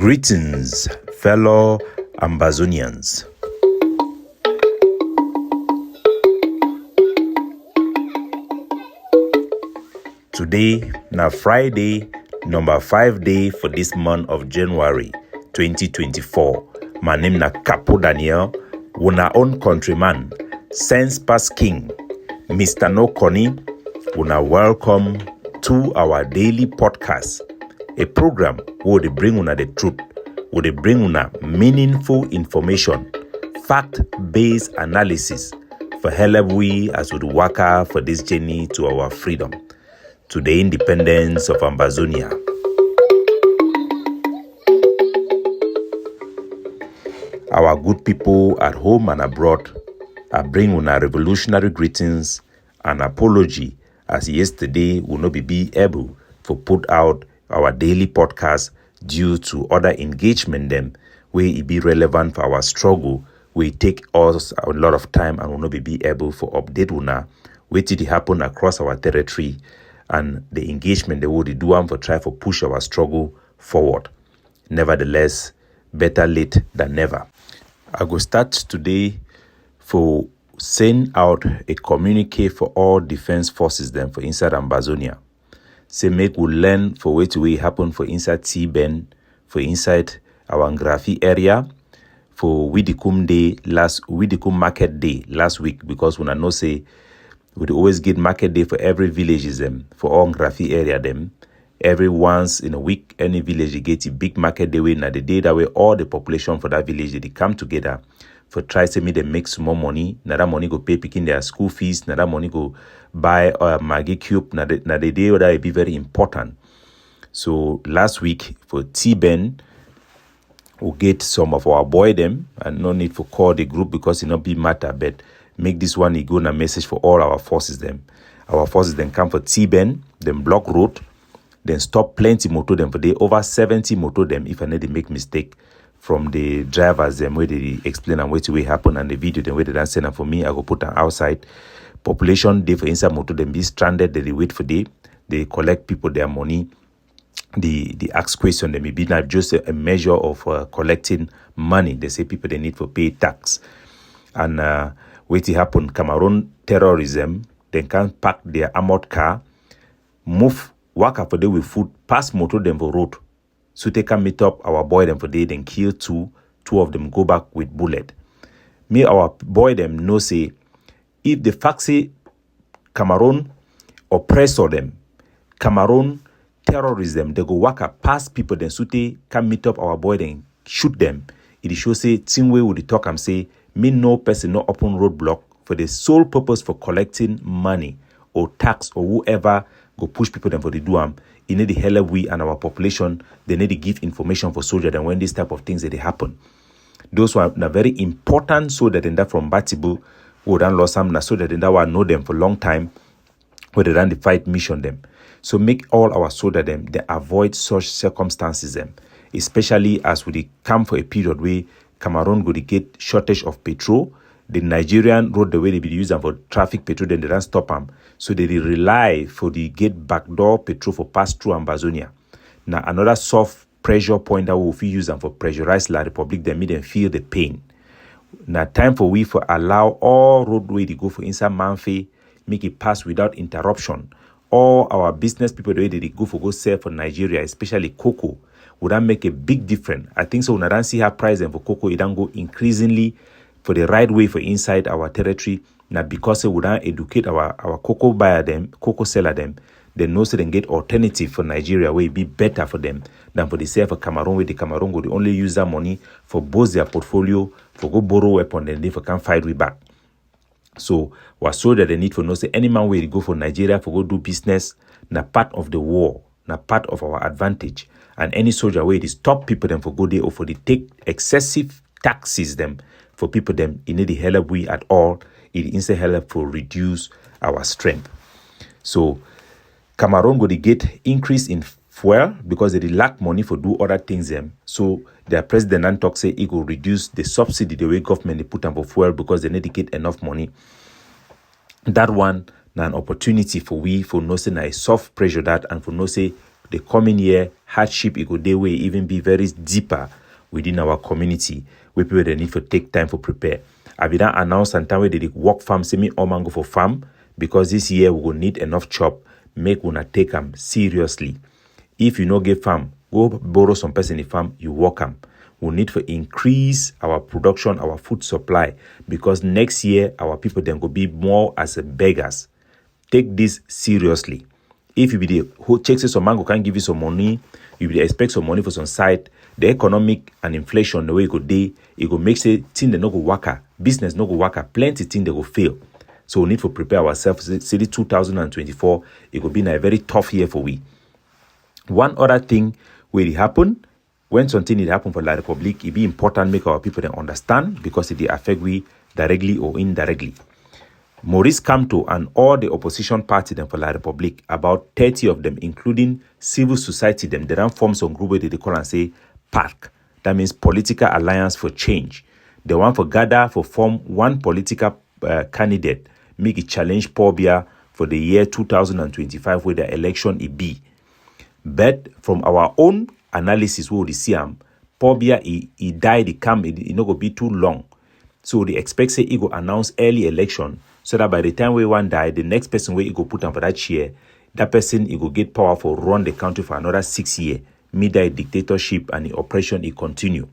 Greetings, fellow Ambazonians. Today, na Friday, number 5 day for this month of January 2024. My name na Capo Daniel, una own countryman, sense past king, Mr. No Connie. Una welcome to our daily podcast, a program where they bring una the truth, where they bring una meaningful information, fact-based analysis for help we as we work for this journey to our freedom, to the independence of Ambazonia. Our good people at home and abroad, I bring una revolutionary greetings and apology, as yesterday will not be able to put out our daily podcast due to other engagement them where it be relevant for our struggle. We take us a lot of time and will not be able to update una what did happen across our territory and the engagement they would do for try to push our struggle forward. Nevertheless, better late than never. I go start today for send out a communique for all defense forces them for inside Ambazonia. Say make we learn for what will happen for inside T-Ben, for inside our Ngrafi area, for Widikum market day last week, because when I know say we always get market day for every villages them, for all Ngrafi area them. Every once in a week, any village they get a big market day way. Now the day that way all the population for that village they come together for try to make them make some more money. Now that money go pay picking their school fees. Now that money go buy Maggie cube. Now the day that will be very important. So last week for T-Ben, we get some of our boy them, and no need for call the group because it not be matter, but make this one a go na message for all our forces them. Our forces then come for T-Ben, then block road, then stop plenty motor them for day over 70 motor them if I need to make mistake from the drivers them where they explain and what will happen and the video then where they don't send them for me. I go put them outside. Population they for inside motor them be stranded, they wait for day, they collect people their money. The ask question they may be not just a measure of collecting money. They say people they need for pay tax. And what happen, Cameroon terrorism, they can pack their armored car, move, walk up for day with food, pass motor them for road. So they can meet up our boy them for day, then kill two of them go back with bullet. Me, our boy them know say, if the fact say Cameroon oppressor them, Cameroon terrorism, they go walk up past people, then so they can meet up our boy, then shoot them. It show say, same way with the talk and say, me no person, no open roadblock for the sole purpose for collecting money or tax or whoever go push people them for the do it need the help we and our population, they need to give information for soldiers and when this type of things that they happen. Those are very important so that in that from Batibu, who done lost some so that in that one know them for a long time, where they done the fight mission them. So make all our soldiers them, they avoid such circumstances them, especially as we come for a period where Cameroon go to get shortage of petrol. The Nigerian road the way they be using for traffic petrol, then they don't stop them. So they rely for the get backdoor petrol for pass through Ambazonia. Now another soft pressure point that we will use them for pressurize La Republic, they make them feel the pain. Now time for we for allow all roadway to go for inside Manfe, make it pass without interruption. All our business people the way they go sell for Nigeria, especially cocoa, would that make a big difference? I think so. When I don't see her price and for cocoa, it don't go increasingly for the right way for inside our territory. Now because we don't educate our cocoa buyer them, cocoa seller them, they know so they get alternative for Nigeria where it be better for them than for the sale for Cameroon, where the Cameroon go only use that money for both their portfolio, for go borrow weapon, then they for can fight we back. So what so that they need for know say any man where they go for Nigeria for go do business, na part of the war, na part of our advantage. And any soldier where they stop people them for go there or for they take excessive taxes them for people them in the help we at all, it instead help for reduce our strength. So Cameroon go to get increase in fuel because they lack money for do other things them. So their president and talk say it will reduce the subsidy the way government they put on for fuel because they need to get enough money. That one now an opportunity for we for no say a soft pressure that and for no say the coming year, hardship it could day way even be very deeper within our community. We people they need to take time for prepare. I be done announce sometime where they work farm, semi or mango for farm, because this year we will need enough chop. Make una take them seriously. If you no get farm, go borrow some person in farm, you work them. We need to increase our production, our food supply, because next year our people then go be more as a beggars. Take this seriously. If you be the who checks some mango can give you some money, you will expect some money for some side. The economic and inflation, the way it go day, it go make say thing they no go worker, business no go worker, plenty thing they go fail. So we need to prepare ourselves. See, 2024, it will be a very tough year for we. One other thing will happen when something it happen for La Republic, it be important make our people then understand because it affect we directly or indirectly. Maurice Kamto and all the opposition party them for La Republic, about 30 of them, including civil society them, they don't form some group where they call and say PARC. That means Political Alliance for Change. They want for gather for form one political candidate, make it challenge Paul Biya for the year 2025 where the election it be. But from our own analysis, we will see Paul Biya he died, he come, it not go be too long. So they expect say he go announce early election so that by the time we one die, the next person where he go put on for that chair, that person he go get power for run the country for another 6 years. Mid-die dictatorship and the oppression it continue.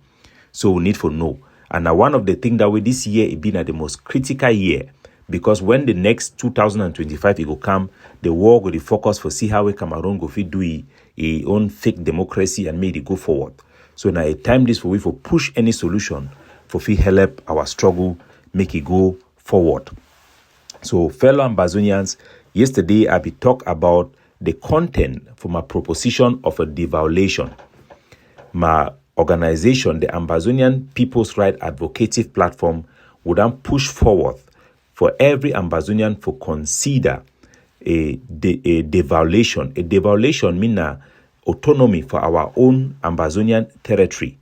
So we need to know. And now one of the things that we this year it been at the most critical year, because when the next 2025 it will come, the war will be focused for see how we Cameroon go fit do a own fake democracy and make it go forward. So now a time this for we for push any solution for fit help our struggle make it go forward. So fellow Ambazonians, yesterday I be talk about the content for my proposition of a devolution. My organization, the Ambazonian People's Right Advocative Platform, would then push forward for every Ambazonian to consider a devolution. A devolution means autonomy for our own Ambazonian territory.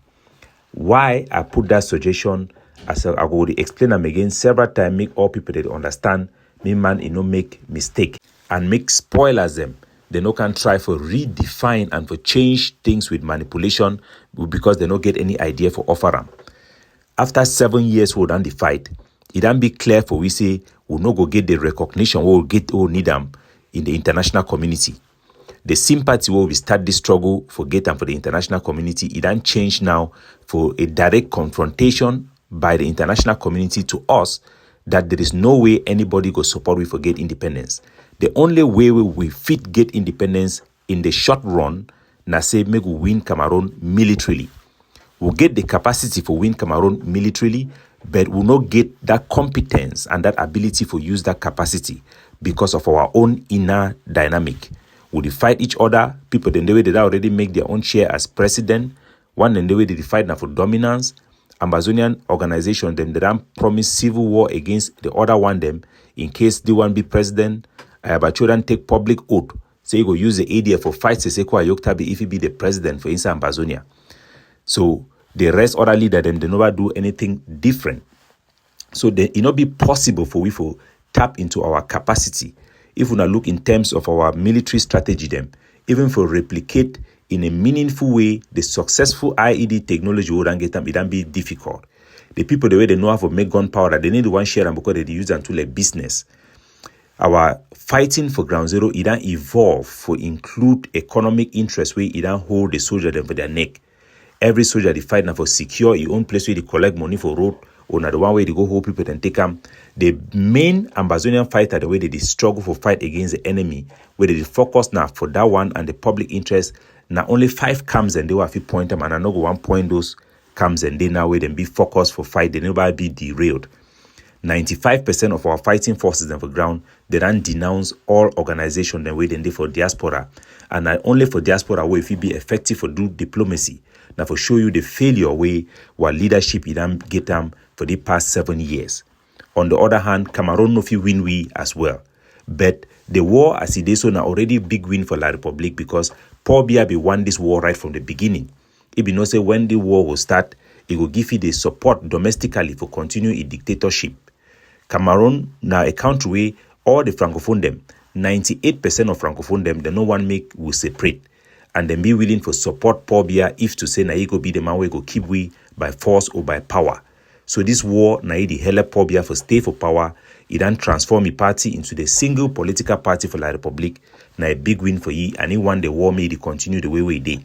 Why I put that suggestion, as I will explain them again several times, make all people that understand, me man, you know, make mistake and make spoilers them. They no can try for redefine and for change things with manipulation because they don't get any idea for offer them. After 7 years we done the fight, it don't be clear for we say we'll not go get the recognition we'll need them in the international community. The sympathy where we start this struggle for get them for the international community, it don't change now for a direct confrontation by the international community to us that there is no way anybody go support we for get independence. The only way we fit get independence in the short run, na say make we win Cameroon militarily. We'll get the capacity for win Cameroon militarily, but we'll not get that competence and that ability for use that capacity because of our own inner dynamic. We'll fight each other. People then the way they already make their own share as president. One then the way they fight now for dominance. Ambazonian organization them they don't promise civil war against the other one them in case they want to be president. But children take public oath. Say you go use the ADF for fight Seseko Ayoktabi if he be the president for inside Ambazonia. So the rest other leader them they never do anything different. So it not be possible for we to tap into our capacity. If we not look in terms of our military strategy them, even for replicate in a meaningful way the successful IED technology we don't get them, it don't be difficult. The people the way they know how to make gunpowder, they need one share them because they use them to like business. Our fighting for ground zero, it don't evolve for include economic interest where it don't hold the soldier them for their neck. Every soldier they fight now for secure your own place where they collect money for road or not the one way they go hold people and take them. The main Ambazonian fighter, the way they struggle for fight against the enemy, where they focus now for that one and the public interest. Now only 5 camps and they will have to point them and I know go 1 point those camps and they now where them be focused for fight, they never be derailed. 95% of our fighting forces on the ground, they don't denounce all organizations the way they for diaspora. And not only for diaspora way if it be effective for do diplomacy. Now for show you the failure way while leadership it don't get them for the past 7 years. On the other hand, Cameroon no fit win we as well. But the war as it is so now already big win for La Republic because Paul Biya be won this war right from the beginning. It be no say when the war will start, it will give you the support domestically for continue its dictatorship. Cameroon now a country where all the francophone them, 98% of francophone them, the no one make will separate. and then be willing to support Paul Biya if to say na he go be the man we go keep we by force or by power. So this war na he help Paul Biya for stay for power. He then transform the party into the single political party for La Republic. Na a big win for he, and he want the war made continue the way we did.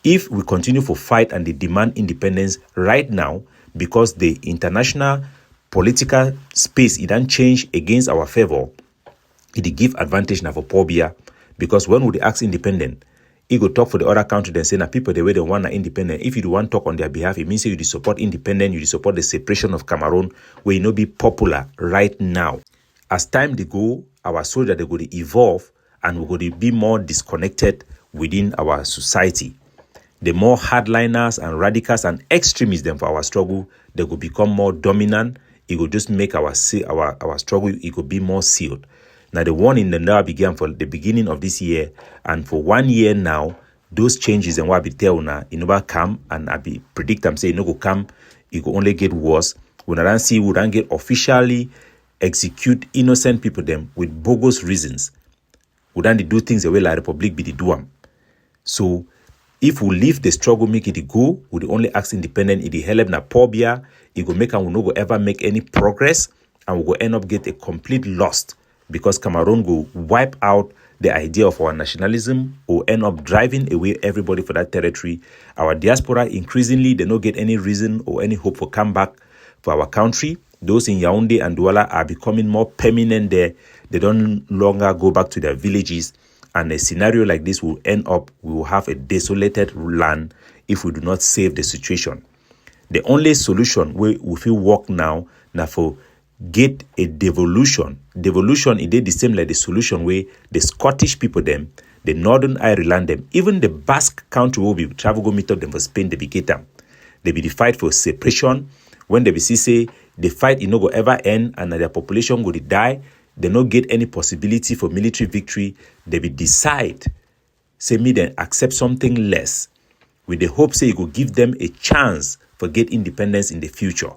If we continue for fight and they demand independence right now, because the international political space it don't change against our favor, it give advantage now for Paul Biya, because when we ask independent, he go talk for the other country then say na people the way they want independent. If you want talk on their behalf, it means you support independent, you support the separation of Cameroon, where you know be popular right now. As time they go, our soldiers they go to evolve and we go to be more disconnected within our society. The more hardliners and radicals and extremists them for our struggle, they will become more dominant. It will just make our struggle, it will be more sealed. Now, the one in the now began for the beginning of this year, and for 1 year now, those changes and what I be tell now, it never come, and I be predict them say it no go come, it will only get worse. When I don't see, we don't get officially execute innocent people them with bogus reasons. We don't do things the way La Republic be the do them. So, if we leave the struggle, make it go, we only ask independent, it help na Paul Biya, it go make and we no go ever make any progress, and we go end up get a complete lost. Because Cameroon will wipe out the idea of our nationalism or end up driving away everybody for that territory. Our diaspora, increasingly, they don't get any reason or any hope for come back for our country. Those in Yaoundé and Douala are becoming more permanent there. They don't longer go back to their villages. And a scenario like this will end up, we will have a desolated land if we do not save the situation. The only solution we feel work now for get a devolution. Devolution, it did the same like the solution where the Scottish people them, the Northern Ireland them, even the Basque country will be travel go meet up them for Spain, they be get them. They be the fight for separation. When they be say the fight it no go ever end and their population go to die, they no get any possibility for military victory. They be decide, say me then accept something less with the hope say it will give them a chance for get independence in the future.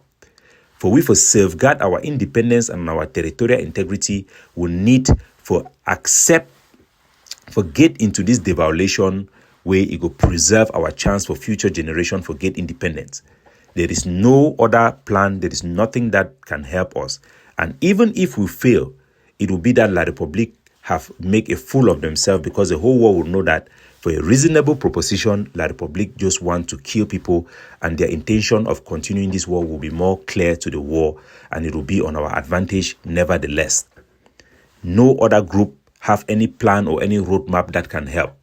For we for safeguard our independence and our territorial integrity, we need for accept, for get into this devaluation where it will preserve our chance for future generation for get independence. There is no other plan. There is nothing that can help us. And even if we fail, it will be that La Republique have make a fool of themselves, because the whole world will know that for a reasonable proposition, La Republique just want to kill people, and their intention of continuing this war will be more clear to the war, and it will be on our advantage nevertheless. No other group have any plan or any roadmap that can help.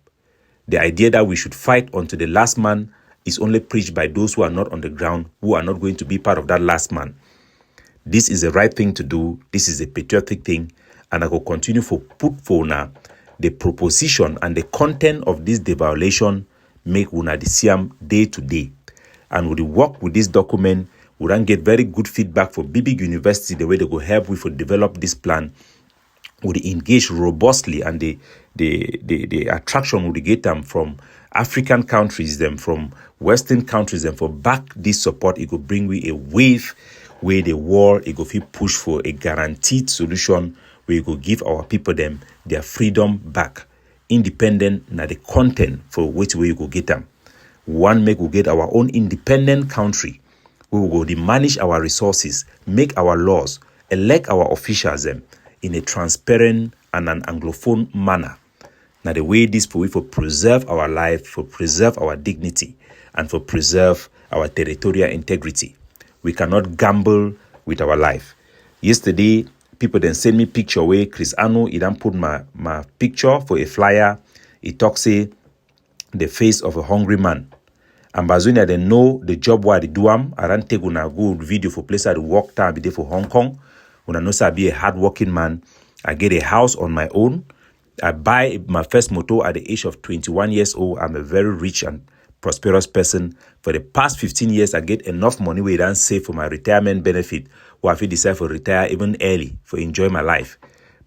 The idea that we should fight until the last man is only preached by those who are not on the ground, who are not going to be part of that last man. This is the right thing to do. This is a patriotic thing, and I will continue for put for now. The proposition and the content of this devaluation make una deciam day to day. And with the work with this document, we can get very good feedback for big university, the way they go help we for develop this plan. We engage robustly, and the attraction we get them from African countries, them from Western countries, and for back this support, it will bring we a wave where the war it go feel push for a guaranteed solution where we go give our people them their freedom back, independent na the content for which we go get them. One, make we get our own independent country. We will go manage our resources, make our laws, elect our officials them in a transparent and an Anglophone manner. Now the way this for we for preserve our life, for preserve our dignity, and for preserve our territorial integrity. We cannot gamble with our life. Yesterday, people then send me picture where Chris Anu, he done put my picture for a flyer. He talks say the face of a hungry man. Ambazonian, they know the job where they do am. I don't take una good video for place I work time be there for Hong Kong. Una know I be a hardworking man. I get a house on my own. I buy my first motor at the age of 21 years old. I'm a very rich and prosperous person. For the past 15 years, I get enough money where I don't save for my retirement benefit, or if I decide to retire even early for enjoy my life.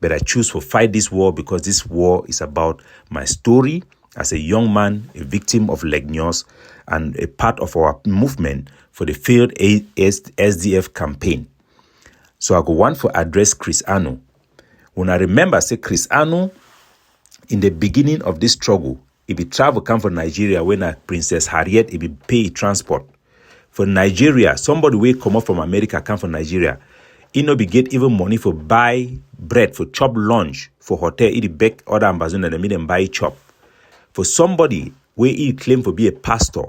But I choose to fight this war because this war is about my story as a young man, a victim of Legnos, and a part of our movement for the failed SDF campaign. So I go want to address Chris Anu. When I remember, say Chris Anu, in the beginning of this struggle, If you travel come from Nigeria, when a Princess Harriet, if you pay transport. For Nigeria, somebody will come up from America, come from Nigeria. He no be get even money for buy bread, for chop lunch, for hotel, he beg other Ambazonian and make them buy chop. For somebody where he claim for be a pastor,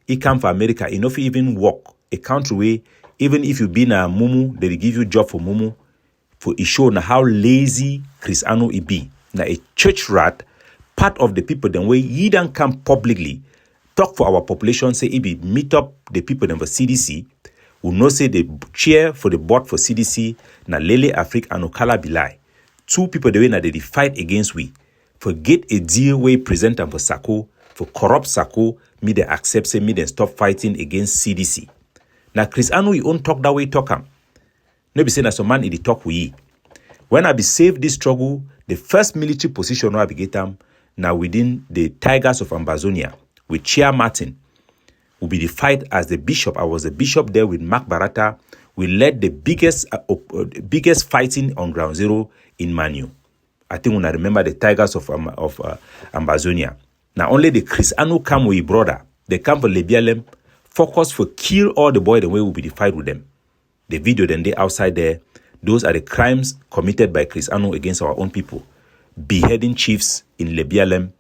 he come from America, he no fit even walk. A country where even if you been a mumu, they give you job for mumu. For it show now how lazy Chris Anu he be. Now a church rat, part of the people then way he don't come publicly, talk for our population, say he be meet up the people then for CDC, who know say they cheer for the board for CDC, na Lele Afrique and Okala Bilai. Two people the way now they fight against we. For get a deal way present them for Sako, for corrupt Sako, me they accept say me they stop fighting against CDC. Now Chris Anu he own talk that way talk him. No be saying that some man in the talk we. When I be saved this struggle, the first military position I be get them now within the Tigers of Ambazonia with Chia Martin will be the fight as the bishop. I was the bishop there with Mark Barata. We led the biggest fighting on ground zero in Manu. I think when I remember the Tigers of Ambazonia. Now only the Chris Anu come with brother. They come for Lebialem, focus for kill all the boy the way will be the fight with them. The video then they outside there. Those are the crimes committed by Chris Anu against our own people. Beheading chiefs in Lebialem.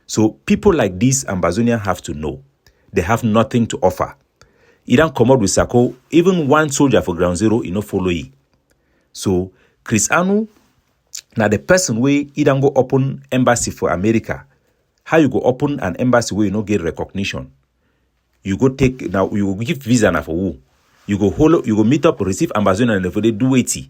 So people like this Ambazonian have to know. They have nothing to offer. He don't come out with Sako. Even one soldier for ground zero, he no follow ye. So Chris Anu, now the person where he don't go open embassy for America. How you go open an embassy where you no get recognition? You go take, now you go give visa now for who? You go meet up, receive Ambazonian and for they do 80.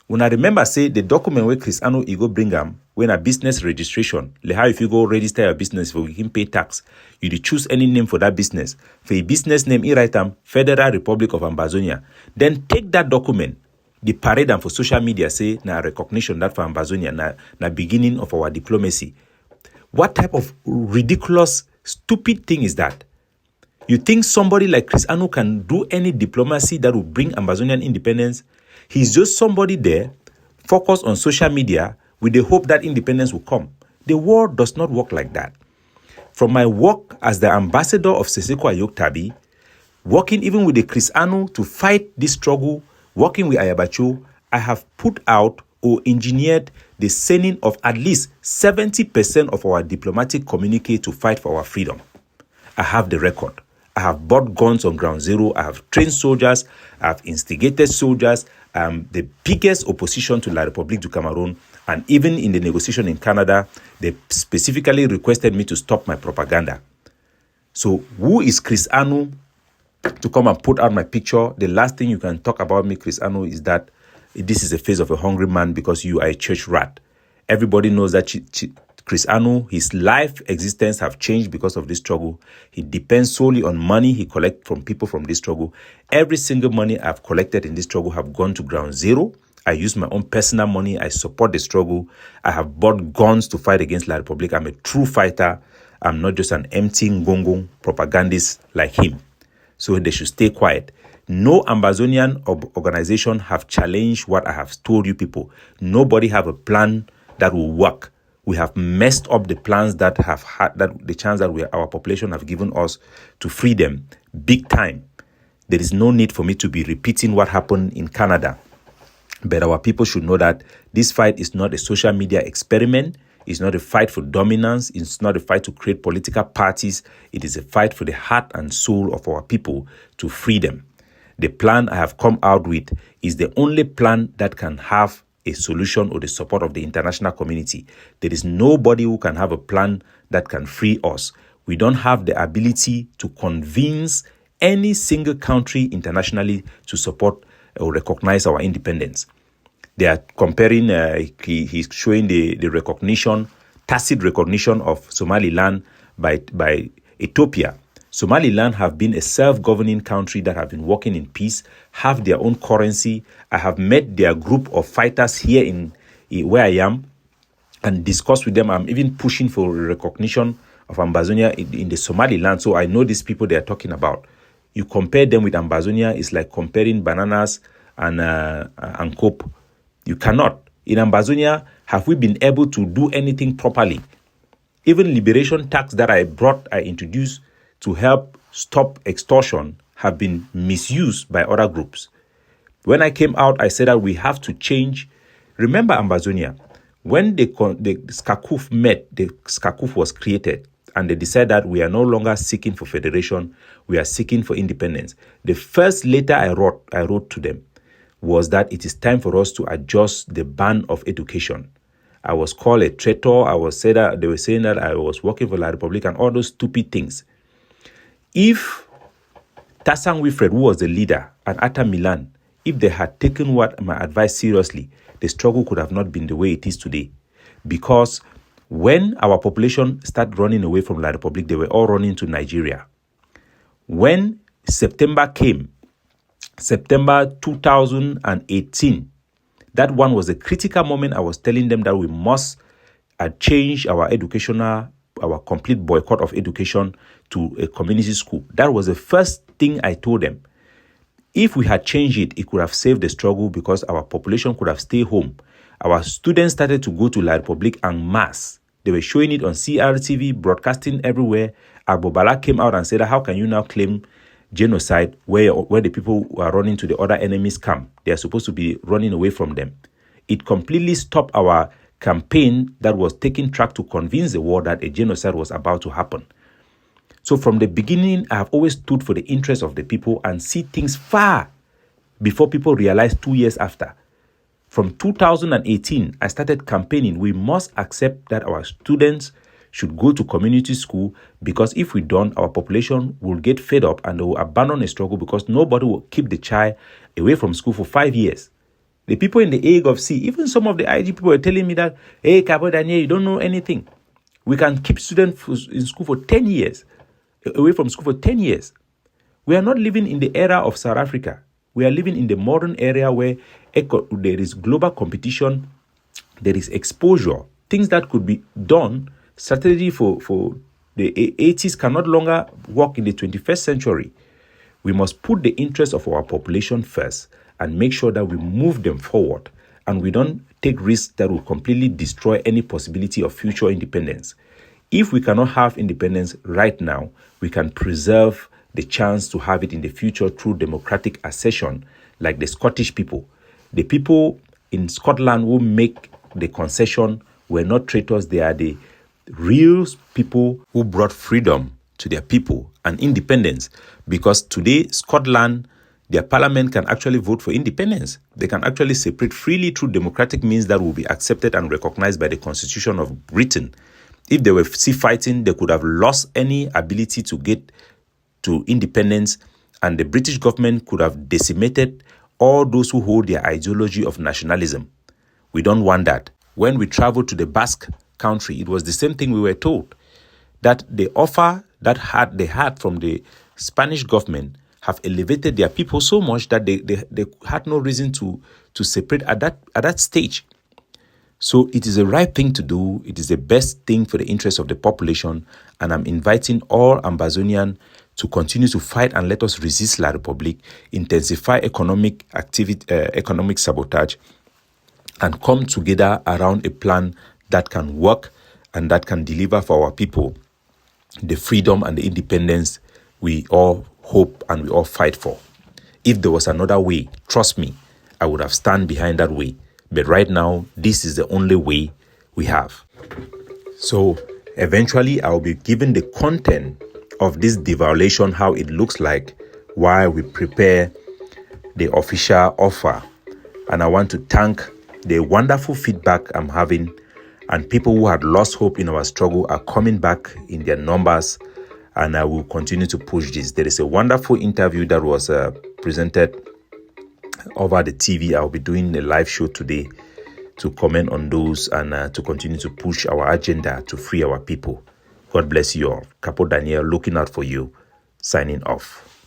When I remember say the document where Chris Anu he go bring them when a business registration, like how if you go register your business for him pay tax, you choose any name for that business. For a business name, you write them Federal Republic of Ambazonia. Then take that document, the parade them for social media say na recognition that for Ambazonia na beginning of our diplomacy. What type of ridiculous, stupid thing is that? You think somebody like Chris Anu can do any diplomacy that will bring Ambazonian independence? He's just somebody there, focused on social media with the hope that independence will come. The world does not work like that. From my work as the ambassador of Seseko Ayoktabi, working even with the Chris Anu to fight this struggle, working with Ayabacho, I have put out or engineered the sending of at least 70% of our diplomatic communique to fight for our freedom. I have the record. I have bought guns on ground zero. I have trained soldiers. I have instigated soldiers. The biggest opposition to La République du Cameroon. And even in the negotiation in Canada, they specifically requested me to stop my propaganda. So who is Chris Anu to come and put out my picture? The last thing you can talk about me, Chris Anu, is that this is the face of a hungry man because you are a church rat. Everybody knows that Chris Anu, his life existence have changed because of this struggle. He depends solely on money he collects from people from this struggle. Every single money I've collected in this struggle have gone to ground zero. I use my own personal money. I support the struggle. I have bought guns to fight against La République. I'm a true fighter. I'm not just an empty ngongong propagandist like him. So they should stay quiet. No Ambazonian organization have challenged what I have told you people. Nobody have a plan that will work. We have messed up the plans that have had that the chance that our population have given us to free them big time. There is no need for me to be repeating what happened in Canada. But our people should know that this fight is not a social media experiment. It's not a fight for dominance. It's not a fight to create political parties. It is a fight for the heart and soul of our people to free them. The plan I have come out with is the only plan that can have a solution or the support of the international community. There is nobody who can have a plan that can free us. We don't have the ability to convince any single country internationally to support or recognize our independence. They are comparing, he's showing the recognition, tacit recognition of Somaliland by Ethiopia. Somaliland have been a self-governing country that have been working in peace, have their own currency. I have met their group of fighters here in where I am and discussed with them. I'm even pushing for recognition of Ambazonia in the Somaliland. So I know these people they are talking about. You compare them with Ambazonia, it's like comparing bananas and cope. You cannot. In Ambazonia, have we been able to do anything properly? Even liberation tax that I introduced to help stop extortion have been misused by other groups. When I came out, I said that we have to change. Remember Ambazonian, when the SCACUF met, the SCACUF was created, and they decided that we are no longer seeking for federation, we are seeking for independence. The first letter I wrote to them was that it is time for us to adjust the ban of education. I was called a traitor. They were saying that I was working for La Republic and all those stupid things. If Tassan Wilfred, who was the leader, and Atta Milan, if they had taken my advice seriously, the struggle could have not been the way it is today. Because when our population started running away from La Republic, they were all running to Nigeria. When September came, September 2018, that one was a critical moment. I was telling them that we must change our complete boycott of education to a community school. That was the first thing I told them. If we had changed it, it could have saved the struggle because our population could have stayed home. Our students started to go to La Republic en masse. They were showing it on CRTV, broadcasting everywhere. Agbobala came out and said, how can you now claim genocide where the people who are running to the other enemy's camp? They are supposed to be running away from them. It completely stopped our campaign that was taking track to convince the world that a genocide was about to happen. So from the beginning, I have always stood for the interests of the people and see things far before people realize 2 years after. From 2018, I started campaigning. We must accept that our students should go to community school, because if we don't, our population will get fed up and they will abandon the struggle because nobody will keep the child away from school for 5 years. The people in the Ague of Sea, even some of the IG people were telling me that, hey, Capo Daniel, you don't know anything. We can keep students in school for 10 years, away from school for 10 years. We are not living in the era of South Africa. We are living in the modern era where there is global competition, there is exposure, things that could be done. Strategy for the 80s can no longer work in the 21st century. We must put the interests of our population first and make sure that we move them forward and we don't take risks that will completely destroy any possibility of future independence. If we cannot have independence right now, we can preserve the chance to have it in the future through democratic accession, like the Scottish people. The people in Scotland who make the concession were not traitors. They are the real people who brought freedom to their people and independence, because today Scotland, their parliament can actually vote for independence. They can actually separate freely through democratic means that will be accepted and recognized by the Constitution of Britain. If they were sea fighting, they could have lost any ability to get to independence, and the British government could have decimated all those who hold their ideology of nationalism. We don't want that. When we traveled to the Basque country, it was the same thing we were told, that the offer that they had from the Spanish government have elevated their people so much that they had no reason to separate at that stage. So it is the right thing to do. It is the best thing for the interest of the population. And I'm inviting all Ambazonian to continue to fight and let us resist La Republic, intensify economic sabotage, and come together around a plan that can work and that can deliver for our people the freedom and the independence we all hope and we all fight for. If there was another way, trust me, I would have stand behind that way. But right now, this is the only way we have. So eventually, I'll be given the content of this devaluation, how it looks like, while we prepare the official offer. And I want to thank the wonderful feedback I'm having, and people who had lost hope in our struggle are coming back in their numbers, and I will continue to push this. There is a wonderful interview that was presented over the TV. I'll be doing a live show today to comment on those and to continue to push our agenda to free our people. God bless you all. Capo Daniel, looking out for you. Signing off.